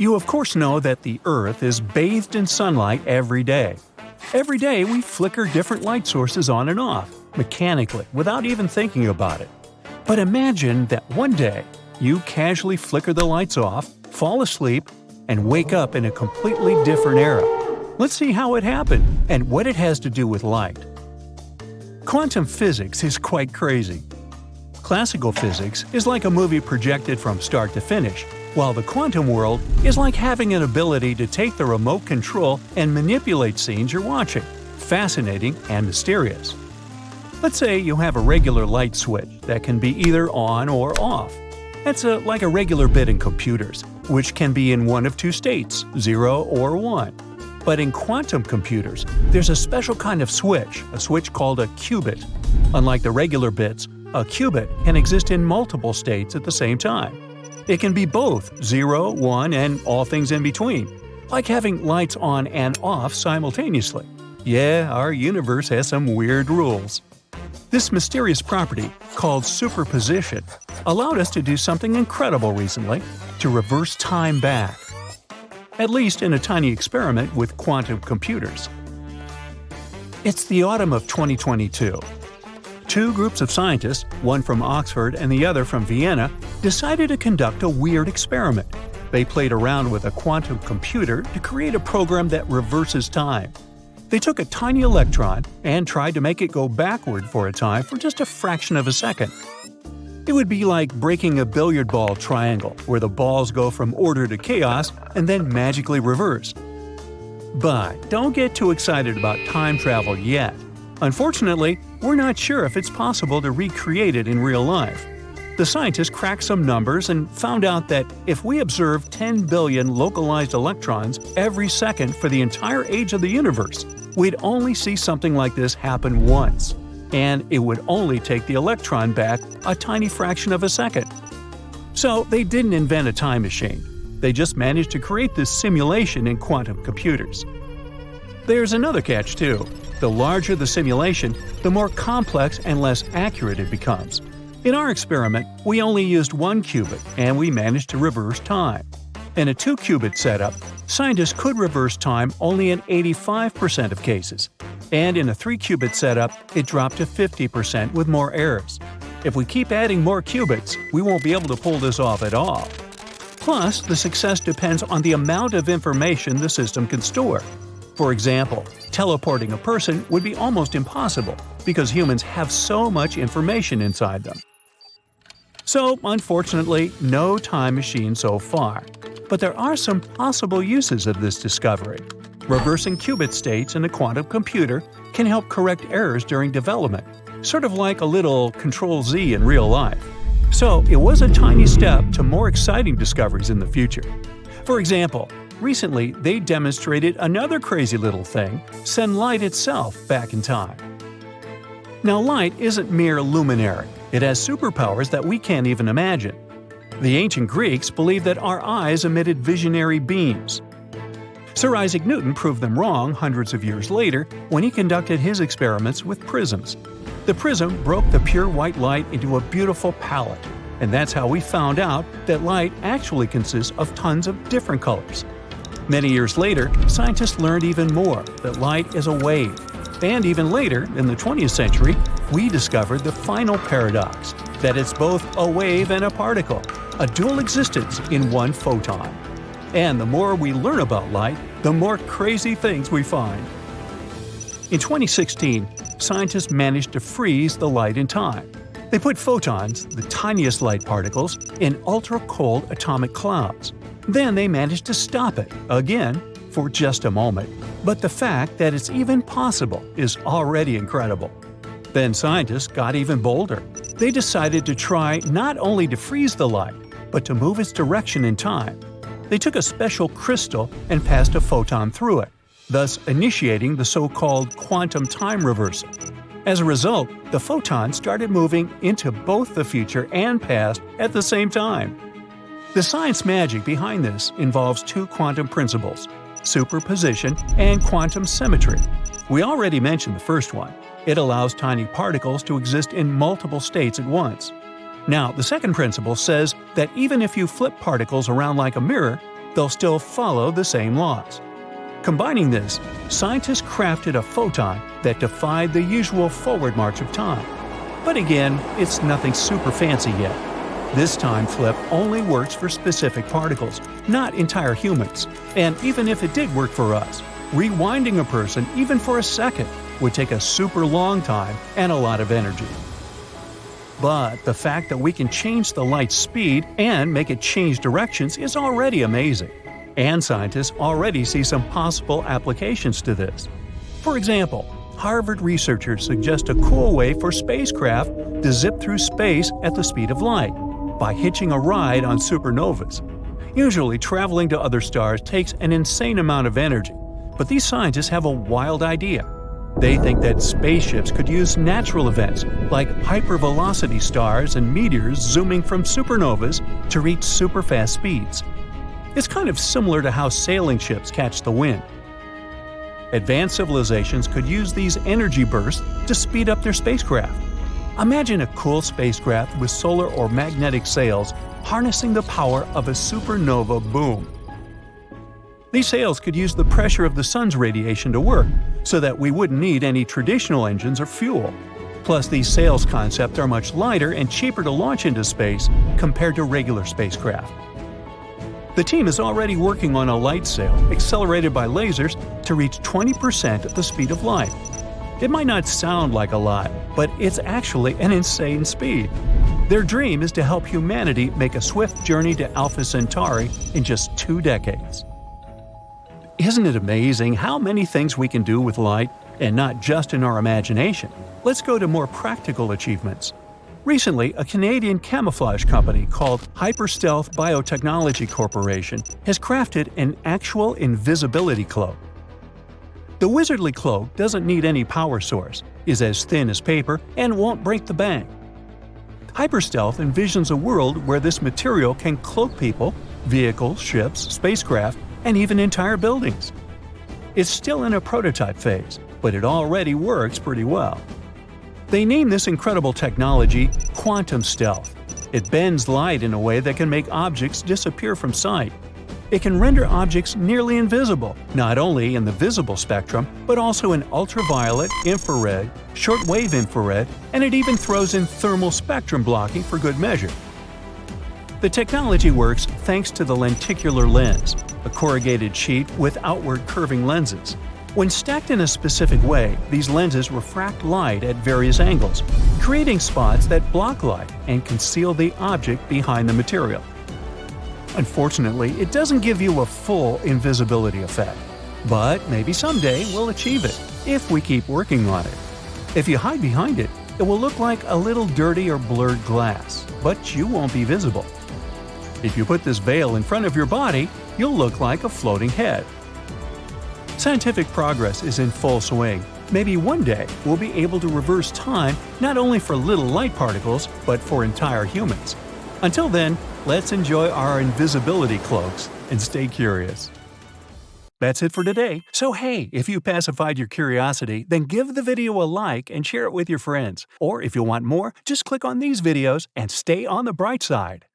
You of course know that the Earth is bathed in sunlight every day. Every day we flicker different light sources on and off, mechanically, without even thinking about it. But imagine that one day you casually flicker the lights off, fall asleep, and wake up in a completely different era. Let's see how it happened and what it has to do with light. Quantum physics is quite crazy. Classical physics is like a movie projected from start to finish, while the quantum world is like having an ability to take the remote control and manipulate scenes you're watching. Fascinating and mysterious. Let's say you have a regular light switch that can be either on or off. That's like a regular bit in computers, which can be in one of two states, 0 or 1. But in quantum computers, there's a special kind of switch, a switch called a qubit. Unlike the regular bits, a qubit can exist in multiple states at the same time. It can be both 0, 1, and all things in between, like having lights on and off simultaneously. Yeah, our universe has some weird rules. This mysterious property, called superposition, allowed us to do something incredible recently, to reverse time back. At least in a tiny experiment with quantum computers. It's the autumn of 2022. Two groups of scientists, one from Oxford and the other from Vienna, decided to conduct a weird experiment. They played around with a quantum computer to create a program that reverses time. They took a tiny electron and tried to make it go backward for a time for just a fraction of a second. It would be like breaking a billiard ball triangle, where the balls go from order to chaos and then magically reverse. But don't get too excited about time travel yet. Unfortunately, we're not sure if it's possible to recreate it in real life. The scientists cracked some numbers and found out that if we observe 10 billion localized electrons every second for the entire age of the universe, we'd only see something like this happen once. And it would only take the electron back a tiny fraction of a second. So they didn't invent a time machine. They just managed to create this simulation in quantum computers. There's another catch too. The larger the simulation, the more complex and less accurate it becomes. In our experiment, we only used one qubit and we managed to reverse time. In a 2-qubit setup, scientists could reverse time only in 85% of cases. And in a 3-qubit setup, it dropped to 50% with more errors. If we keep adding more qubits, we won't be able to pull this off at all. Plus, the success depends on the amount of information the system can store. For example, teleporting a person would be almost impossible because humans have so much information inside them. So, unfortunately, no time machine so far. But there are some possible uses of this discovery. Reversing qubit states in a quantum computer can help correct errors during development, sort of like a little Control-Z in real life. So, it was a tiny step to more exciting discoveries in the future. For example, recently they demonstrated another crazy little thing: send light itself back in time. Now, light isn't mere luminary. It has superpowers that we can't even imagine. The ancient Greeks believed that our eyes emitted visionary beams. Sir Isaac Newton proved them wrong hundreds of years later when he conducted his experiments with prisms. The prism broke the pure white light into a beautiful palette, and that's how we found out that light actually consists of tons of different colors. Many years later, scientists learned even more, that light is a wave. And even later, in the 20th century, we discovered the final paradox, that it's both a wave and a particle, a dual existence in one photon. And the more we learn about light, the more crazy things we find. In 2016, scientists managed to freeze the light in time. They put photons, the tiniest light particles, in ultra-cold atomic clouds. Then they managed to stop it, again, for just a moment. But the fact that it's even possible is already incredible. Then scientists got even bolder. They decided to try not only to freeze the light, but to move its direction in time. They took a special crystal and passed a photon through it, thus initiating the so-called quantum time reversal. As a result, the photon started moving into both the future and past at the same time. The science magic behind this involves two quantum principles: superposition and quantum symmetry. We already mentioned the first one. It allows tiny particles to exist in multiple states at once. Now, the second principle says that even if you flip particles around like a mirror, they'll still follow the same laws. Combining this, scientists crafted a photon that defied the usual forward march of time. But again, it's nothing super fancy yet. This time flip only works for specific particles, not entire humans. And even if it did work for us, rewinding a person even for a second would take a super long time and a lot of energy. But the fact that we can change the light's speed and make it change directions is already amazing. And scientists already see some possible applications to this. For example, Harvard researchers suggest a cool way for spacecraft to zip through space at the speed of light, by hitching a ride on supernovas. Usually, traveling to other stars takes an insane amount of energy, but these scientists have a wild idea. They think that spaceships could use natural events like hypervelocity stars and meteors zooming from supernovas to reach superfast speeds. It's kind of similar to how sailing ships catch the wind. Advanced civilizations could use these energy bursts to speed up their spacecraft. Imagine a cool spacecraft with solar or magnetic sails harnessing the power of a supernova boom. These sails could use the pressure of the sun's radiation to work, so that we wouldn't need any traditional engines or fuel. Plus, these sails concepts are much lighter and cheaper to launch into space compared to regular spacecraft. The team is already working on a light sail accelerated by lasers to reach 20% of the speed of light. It might not sound like a lot, but it's actually an insane speed. Their dream is to help humanity make a swift journey to Alpha Centauri in just 2 decades. Isn't it amazing how many things we can do with light, and not just in our imagination? Let's go to more practical achievements. Recently, a Canadian camouflage company called Hyperstealth Biotechnology Corporation has crafted an actual invisibility cloak. The wizardly cloak doesn't need any power source, is as thin as paper, and won't break the bank. Hyperstealth envisions a world where this material can cloak people, vehicles, ships, spacecraft, and even entire buildings. It's still in a prototype phase, but it already works pretty well. They name this incredible technology quantum stealth. It bends light in a way that can make objects disappear from sight. It can render objects nearly invisible, not only in the visible spectrum, but also in ultraviolet, infrared, shortwave infrared, and it even throws in thermal spectrum blocking for good measure. The technology works thanks to the lenticular lens, a corrugated sheet with outward curving lenses. When stacked in a specific way, these lenses refract light at various angles, creating spots that block light and conceal the object behind the material. Unfortunately, it doesn't give you a full invisibility effect, but maybe someday we'll achieve it, if we keep working on it. If you hide behind it, it will look like a little dirty or blurred glass, but you won't be visible. If you put this veil in front of your body, you'll look like a floating head. Scientific progress is in full swing. Maybe one day we'll be able to reverse time not only for little light particles, but for entire humans. Until then, let's enjoy our invisibility cloaks and stay curious. That's it for today. So hey, if you pacified your curiosity, then give the video a like and share it with your friends. Or if you want more, just click on these videos and stay on the bright side.